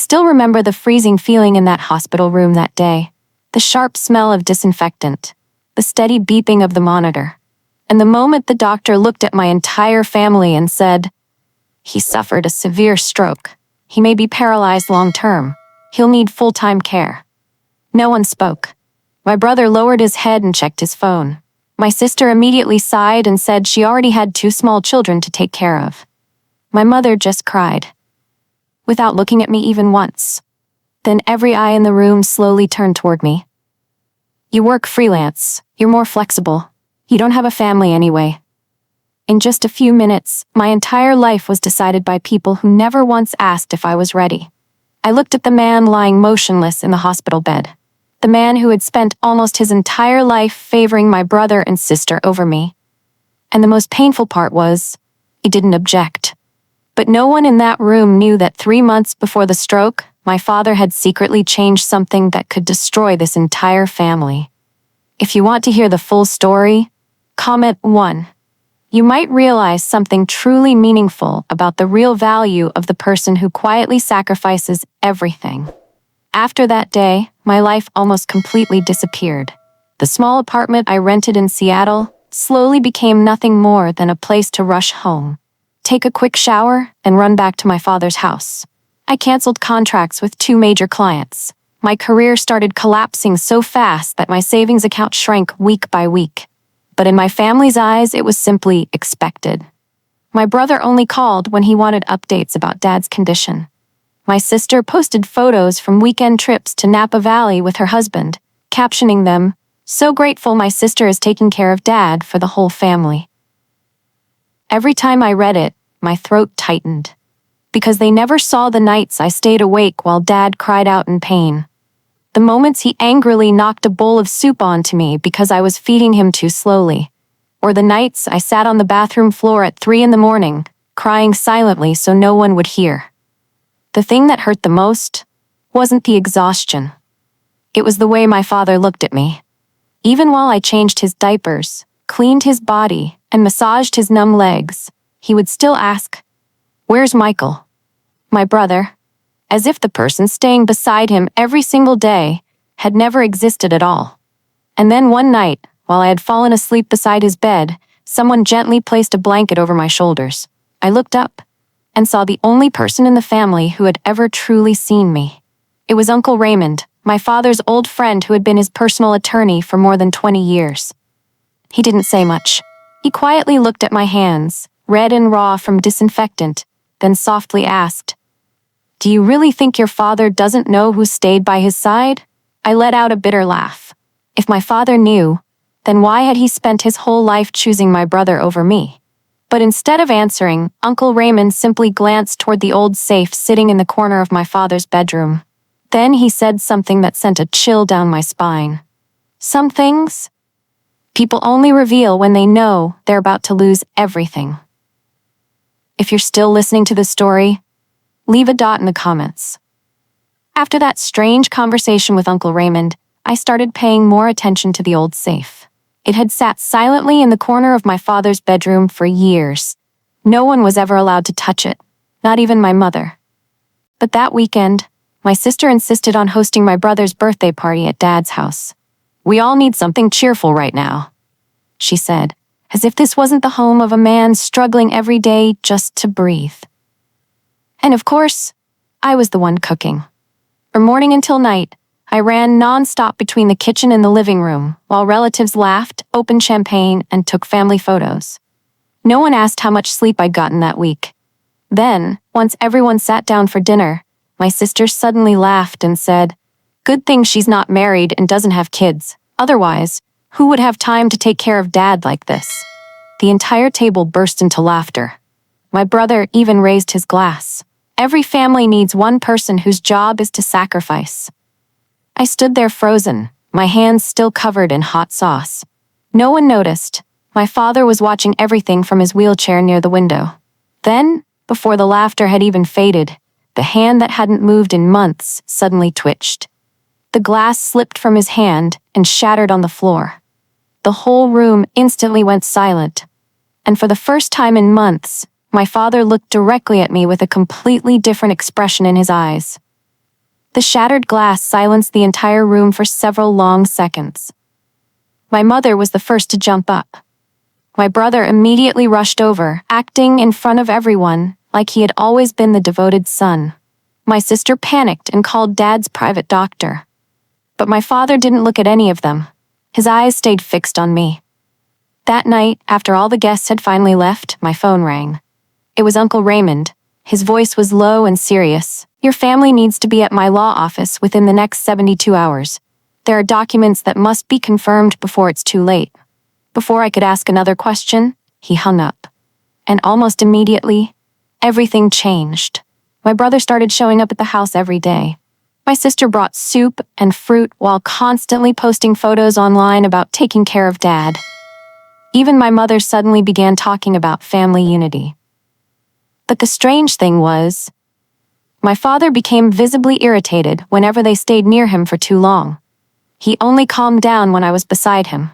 still remember the freezing feeling in that hospital room that day, the sharp smell of disinfectant, the steady beeping of the monitor, and the moment the doctor looked at my entire family and said, "He suffered a severe stroke. He may be paralyzed long-term. He'll need full-time care." No one spoke. My brother lowered his head and checked his phone. My sister immediately sighed and said she already had 2 small children to take care of. My mother just cried, without looking at me even once. Then every eye in the room slowly turned toward me. "You work freelance. You're more flexible. You don't have a family anyway." In just a few minutes, my entire life was decided by people who never once asked if I was ready. I looked at the man lying motionless in the hospital bed. The man who had spent almost his entire life favoring my brother and sister over me. And the most painful part was, he didn't object. But no one in that room knew that 3 months before the stroke, my father had secretly changed something that could destroy this entire family. If you want to hear the full story, comment 1. You might realize something truly meaningful about the real value of the person who quietly sacrifices everything. After that day, my life almost completely disappeared. The small apartment I rented in Seattle slowly became nothing more than a place to rush home, take a quick shower, and run back to my father's house. I canceled contracts with 2 major clients. My career started collapsing so fast that my savings account shrank week by week. But in my family's eyes, it was simply expected. My brother only called when he wanted updates about Dad's condition. My sister posted photos from weekend trips to Napa Valley with her husband, captioning them, "So grateful my sister is taking care of Dad for the whole family." Every time I read it, my throat tightened, because they never saw the nights I stayed awake while Dad cried out in pain. The moments he angrily knocked a bowl of soup onto me because I was feeding him too slowly. Or the nights I sat on the bathroom floor at 3 in the morning, crying silently so no one would hear. The thing that hurt the most wasn't the exhaustion. It was the way my father looked at me. Even while I changed his diapers, cleaned his body, and massaged his numb legs, he would still ask, "Where's Michael?" My brother, as if the person staying beside him every single day had never existed at all. And then one night, while I had fallen asleep beside his bed, someone gently placed a blanket over my shoulders. I looked up and saw the only person in the family who had ever truly seen me. It was Uncle Raymond, my father's old friend who had been his personal attorney for more than 20 years. He didn't say much. He quietly looked at my hands, red and raw from disinfectant, then softly asked, "Do you really think your father doesn't know who stayed by his side?" I let out a bitter laugh. If my father knew, then why had he spent his whole life choosing my brother over me? But instead of answering, Uncle Raymond simply glanced toward the old safe sitting in the corner of my father's bedroom. Then he said something that sent a chill down my spine. Some things people only reveal when they know they're about to lose everything. If you're still listening to the story, leave a dot in the comments. After that strange conversation with Uncle Raymond, I started paying more attention to the old safe. It had sat silently in the corner of my father's bedroom for years. No one was ever allowed to touch it, not even my mother. But that weekend, my sister insisted on hosting my brother's birthday party at Dad's house. "We all need something cheerful right now," she said, as if this wasn't the home of a man struggling every day just to breathe. And of course, I was the one cooking. From morning until night, I ran non-stop between the kitchen and the living room, while relatives laughed, opened champagne, and took family photos. No one asked how much sleep I'd gotten that week. Then, once everyone sat down for dinner, my sister suddenly laughed and said, "Good thing she's not married and doesn't have kids. Otherwise, who would have time to take care of Dad like this?" The entire table burst into laughter. My brother even raised his glass. Every family needs one person whose job is to sacrifice. I stood there frozen, my hands still covered in hot sauce. No one noticed. My father was watching everything from his wheelchair near the window. Then, before the laughter had even faded, the hand that hadn't moved in months suddenly twitched. The glass slipped from his hand and shattered on the floor. The whole room instantly went silent. And for the first time in months, my father looked directly at me with a completely different expression in his eyes. The shattered glass silenced the entire room for several long seconds. My mother was the first to jump up. My brother immediately rushed over, acting in front of everyone like he had always been the devoted son. My sister panicked and called Dad's private doctor. But my father didn't look at any of them. His eyes stayed fixed on me. That night, after all the guests had finally left, my phone rang. It was Uncle Raymond. His voice was low and serious. "Your family needs to be at my law office within the next 72 hours. There are documents that must be confirmed before it's too late." Before I could ask another question, he hung up. And almost immediately, everything changed. My brother started showing up at the house every day. My sister brought soup and fruit while constantly posting photos online about taking care of Dad. Even my mother suddenly began talking about family unity. But the strange thing was, my father became visibly irritated whenever they stayed near him for too long. He only calmed down when I was beside him.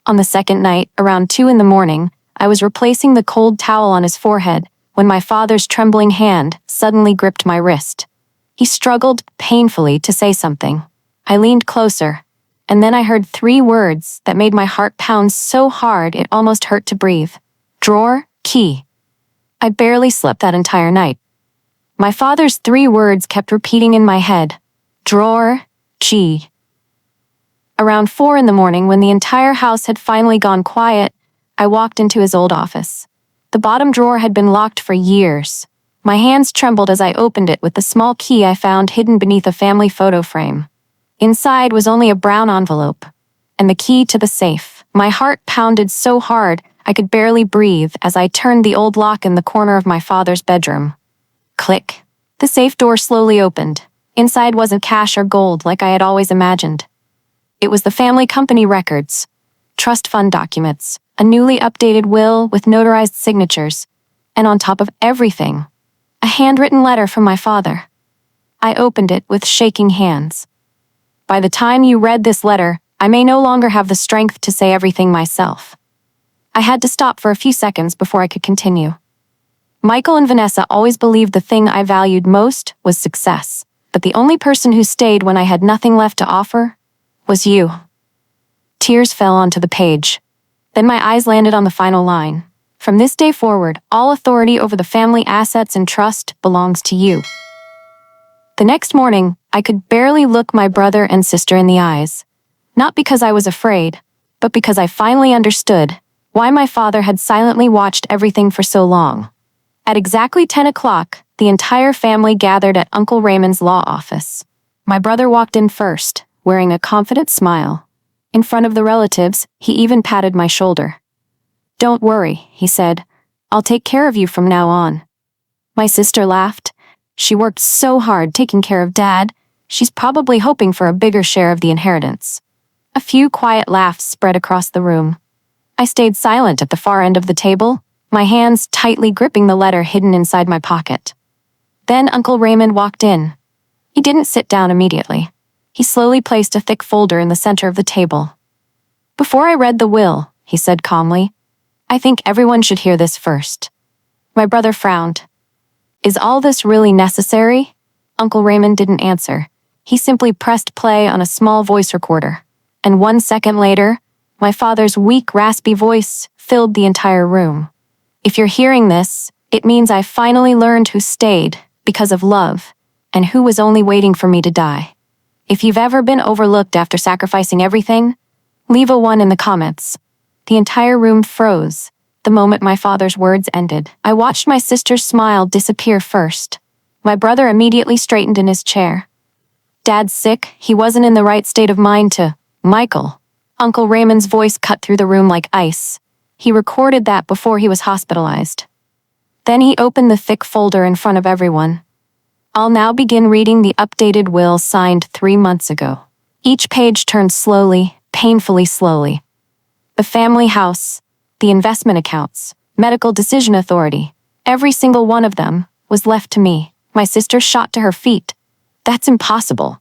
On the second night, around 2 a.m, I was replacing the cold towel on his forehead when my father's trembling hand suddenly gripped my wrist. He struggled painfully to say something. I leaned closer, and then I heard 3 words that made my heart pound so hard it almost hurt to breathe. Drawer, key. I barely slept that entire night. My father's 3 words kept repeating in my head. Drawer, key. Around 4 a.m, when the entire house had finally gone quiet, I walked into his old office. The bottom drawer had been locked for years. My hands trembled as I opened it with the small key I found hidden beneath a family photo frame. Inside was only a brown envelope, and the key to the safe. My heart pounded so hard I could barely breathe as I turned the old lock in the corner of my father's bedroom. Click. The safe door slowly opened. Inside wasn't cash or gold like I had always imagined. It was the family company records, trust fund documents, a newly updated will with notarized signatures, and on top of everything, a handwritten letter from my father. I opened it with shaking hands. By the time you read this letter, I may no longer have the strength to say everything myself. I had to stop for a few seconds before I could continue. Michael and Vanessa always believed the thing I valued most was success, but the only person who stayed when I had nothing left to offer was you. Tears fell onto the page. Then my eyes landed on the final line. From this day forward, all authority over the family assets and trust belongs to you. The next morning, I could barely look my brother and sister in the eyes. Not because I was afraid, but because I finally understood why my father had silently watched everything for so long. At exactly 10 o'clock, the entire family gathered at Uncle Raymond's law office. My brother walked in first, wearing a confident smile. In front of the relatives, he even patted my shoulder. "Don't worry," he said. "I'll take care of you from now on." My sister laughed. She worked so hard taking care of Dad, she's probably hoping for a bigger share of the inheritance. A few quiet laughs spread across the room. I stayed silent at the far end of the table, my hands tightly gripping the letter hidden inside my pocket. Then Uncle Raymond walked in. He didn't sit down immediately. He slowly placed a thick folder in the center of the table. "Before I read the will," he said calmly, "I think everyone should hear this first." My brother frowned. "Is all this really necessary?" Uncle Raymond didn't answer. He simply pressed play on a small voice recorder. And 1 second later, my father's weak, raspy voice filled the entire room. "If you're hearing this, it means I finally learned who stayed because of love and who was only waiting for me to die. If you've ever been overlooked after sacrificing everything, leave a 1 in the comments." The entire room froze the moment my father's words ended. I watched my sister's smile disappear first. My brother immediately straightened in his chair. "Dad's sick, he wasn't in the right state of mind to..." "Michael." Uncle Raymond's voice cut through the room like ice. He recorded that before he was hospitalized. Then he opened the thick folder in front of everyone. "I'll now begin reading the updated will signed 3 months ago." Each page turned slowly, painfully slowly. The family house, the investment accounts, medical decision authority, every single one of them was left to me. My sister shot to her feet. "That's impossible."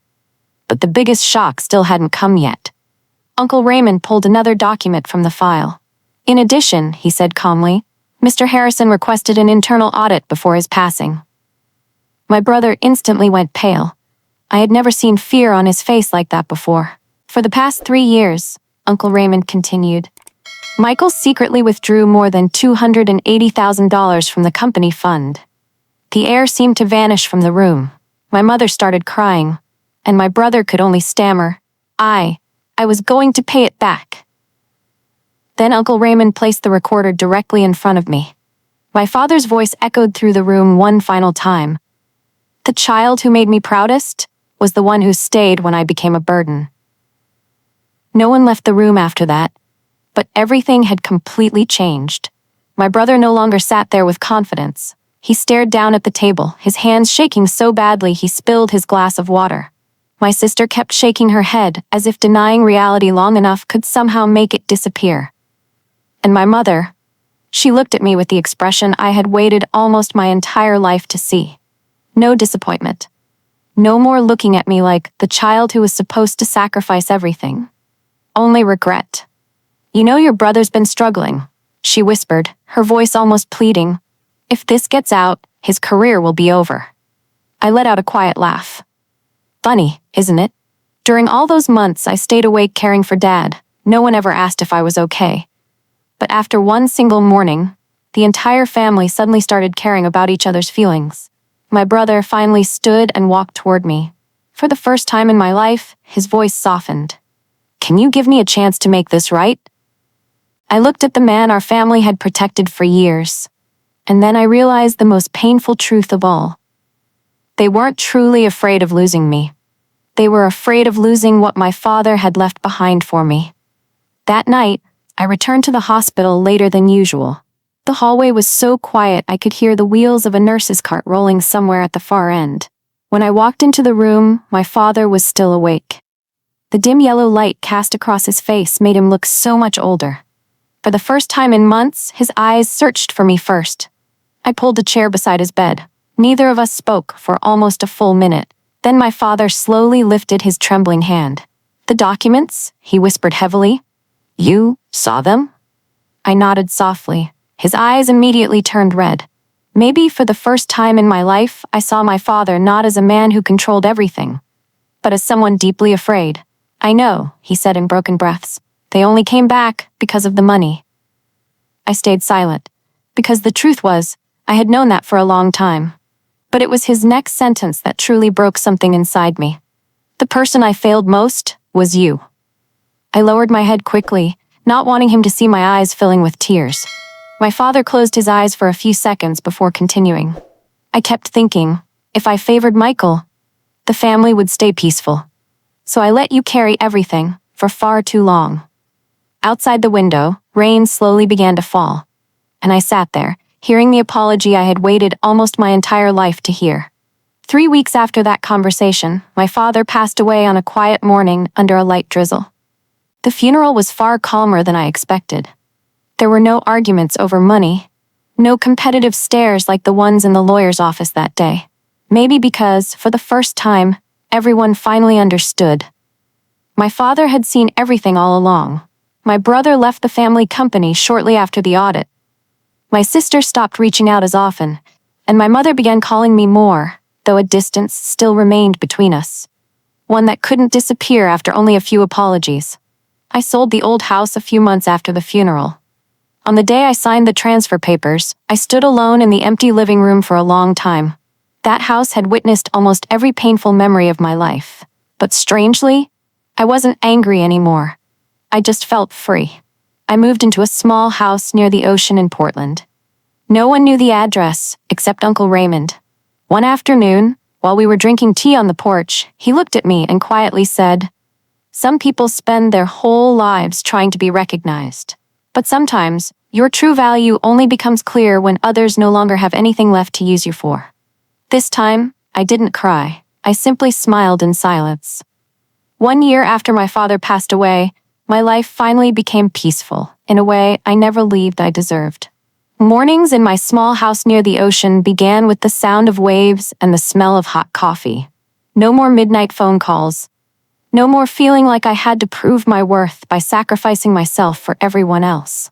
But the biggest shock still hadn't come yet. Uncle Raymond pulled another document from the file. "In addition," he said calmly, "Mr. Harrison requested an internal audit before his passing." My brother instantly went pale. I had never seen fear on his face like that before. For the past 3 years, Uncle Raymond continued, Michael secretly withdrew more than $280,000 from the company fund. The air seemed to vanish from the room. My mother started crying, and my brother could only stammer, I was going to pay it back. Then Uncle Raymond placed the recorder directly in front of me. My father's voice echoed through the room one final time. The child who made me proudest was the one who stayed when I became a burden. No one left the room after that, but everything had completely changed. My brother no longer sat there with confidence. He stared down at the table, his hands shaking so badly he spilled his glass of water. My sister kept shaking her head as if denying reality long enough could somehow make it disappear. And my mother, she looked at me with the expression I had waited almost my entire life to see. No disappointment. No more looking at me like the child who was supposed to sacrifice everything. Only regret. You know your brother's been struggling, she whispered, her voice almost pleading. If this gets out, his career will be over. I let out a quiet laugh. Funny, isn't it? During all those months I stayed awake caring for Dad. No one ever asked if I was okay. But after one single morning, the entire family suddenly started caring about each other's feelings. My brother finally stood and walked toward me. For the first time in my life, his voice softened. Can you give me a chance to make this right? I looked at the man our family had protected for years, and then I realized the most painful truth of all. They weren't truly afraid of losing me. They were afraid of losing what my father had left behind for me. That night, I returned to the hospital later than usual. The hallway was so quiet I could hear the wheels of a nurse's cart rolling somewhere at the far end. When I walked into the room, my father was still awake. The dim yellow light cast across his face made him look so much older. For the first time in months, his eyes searched for me first. I pulled a chair beside his bed. Neither of us spoke for almost a full minute. Then my father slowly lifted his trembling hand. The documents, he whispered heavily. You saw them? I nodded softly. His eyes immediately turned red. Maybe for the first time in my life, I saw my father not as a man who controlled everything, but as someone deeply afraid. I know, he said in broken breaths. They only came back because of the money. I stayed silent, because the truth was, I had known that for a long time. But it was his next sentence that truly broke something inside me. The person I failed most was you. I lowered my head quickly, not wanting him to see my eyes filling with tears. My father closed his eyes for a few seconds before continuing. I kept thinking, if I favored Michael, the family would stay peaceful. So I let you carry everything for far too long. Outside the window, rain slowly began to fall, and I sat there, hearing the apology I had waited almost my entire life to hear. 3 weeks after that conversation, my father passed away on a quiet morning under a light drizzle. The funeral was far calmer than I expected. There were no arguments over money, no competitive stares like the ones in the lawyer's office that day. Maybe because, for the first time, everyone finally understood. My father had seen everything all along. My brother left the family company shortly after the audit. My sister stopped reaching out as often, and my mother began calling me more, though a distance still remained between us. One that couldn't disappear after only a few apologies. I sold the old house a few months after the funeral. On the day I signed the transfer papers, I stood alone in the empty living room for a long time. That house had witnessed almost every painful memory of my life. But strangely, I wasn't angry anymore. I just felt free. I moved into a small house near the ocean in Portland. No one knew the address, except Uncle Raymond. One afternoon, while we were drinking tea on the porch, he looked at me and quietly said, "Some people spend their whole lives trying to be recognized. But sometimes, your true value only becomes clear when others no longer have anything left to use you for." This time, I didn't cry. I simply smiled in silence. 1 year after my father passed away, my life finally became peaceful, in a way I never believed I deserved. Mornings in my small house near the ocean began with the sound of waves and the smell of hot coffee. No more midnight phone calls. No more feeling like I had to prove my worth by sacrificing myself for everyone else.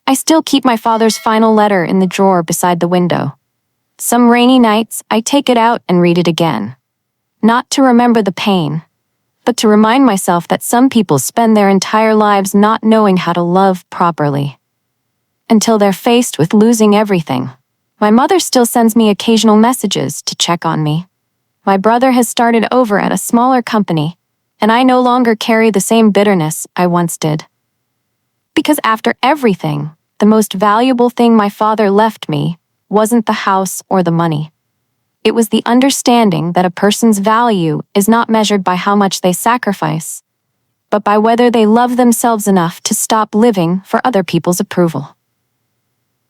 I still keep my father's final letter in the drawer beside the window. Some rainy nights, I take it out and read it again. not to remember the pain, but to remind myself that some people spend their entire lives not knowing how to love properly. Until they're faced with losing everything. My mother still sends me occasional messages to check on me. My brother has started over at a smaller company, and I no longer carry the same bitterness I once did. Because after everything, the most valuable thing my father left me wasn't the house or the money. It was the understanding that a person's value is not measured by how much they sacrifice, but by whether they love themselves enough to stop living for other people's approval.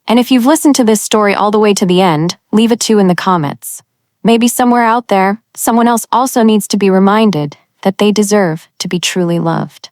And if you've listened to this story all the way to the end, leave a 2 in the comments. Maybe somewhere out there, someone else also needs to be reminded that they deserve to be truly loved.